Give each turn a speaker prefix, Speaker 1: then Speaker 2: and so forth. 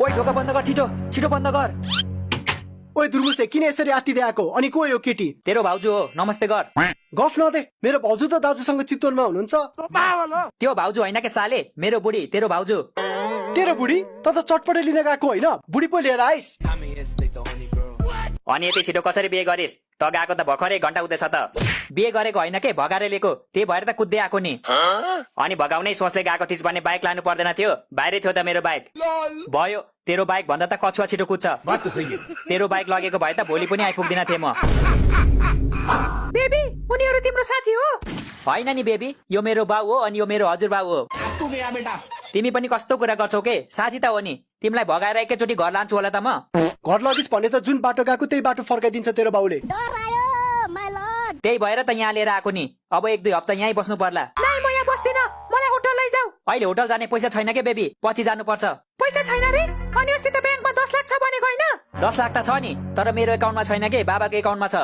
Speaker 1: ओइ ढोका बन्द गर, छिटो छिटो बन्द गर।
Speaker 2: ओइ दुर्मुसे किन यसरी आत्तिदै आएको? अनि को यो केटी?
Speaker 1: तेरो भाउजू हो, नमस्ते गर।
Speaker 2: गफ नदे, मेरो भाउजू त दाजुसँग चितवनमा हुनुहुन्छ।
Speaker 1: त्यो भाउजू होइन के साले, मेरो बुढी तेरो भाउजू।
Speaker 2: तेरो बुढी त चटपटे लिन गएको होइन, बुढी पो लिएर आइस।
Speaker 1: अनि यति छिटो कसरी बिहे गरिस्? त गएको त भर्खरै घण्टा हुँदैछ त। बिहे गरेको होइन के, भगाएर लिएको, त्यही भएर त कुद्दै आएको नि। अनि भगाउनै सोचले गएको थिइस् भने बाइक लानु पर्दैन थियो, बाहिरै थियो त मेरो बाइक। भयो, तेरो बाइक भन्दा त कछुवा छिटो कुद्छ। तेरो बाइक लगेको भए त भोलि पनि आइपुग्दिन थिएँ म। बेबी, उनीहरू तिम्रो साथी हो? होइन नि बेबी, यो मेरो बाउ हो अनि यो मेरो हजुरबाउ हो। तिमी पनि कस्तो कुरा गर्छौ के? साथी त हो नि। तिमीलाई भगाएर एकैचोटि घर लान्छु होला त म।
Speaker 2: घर लगिस् भने त जुन बाटो गएको त्यही बाटो फर्काइदिन्छ तेरो बाउले।
Speaker 1: त्यही भएर त यहाँ लिएर आएको नि। अब 1-2 हप्ता यहीँ बस्नु पर्ला। म यहाँ बस्दिन, मलाई होटल लैजाऊ। अहिले होटल जाने पैसा छैन के बेबी, पछि जानुपर्छ। पैसा छैन रे? अनि अस्ति त ब्याङ्कमा 10 लाख छ भनेको होइन? 10 लाख त छ नि, तर मेरो एकाउन्टमा छैन के, बाबाको एकाउन्टमा छ।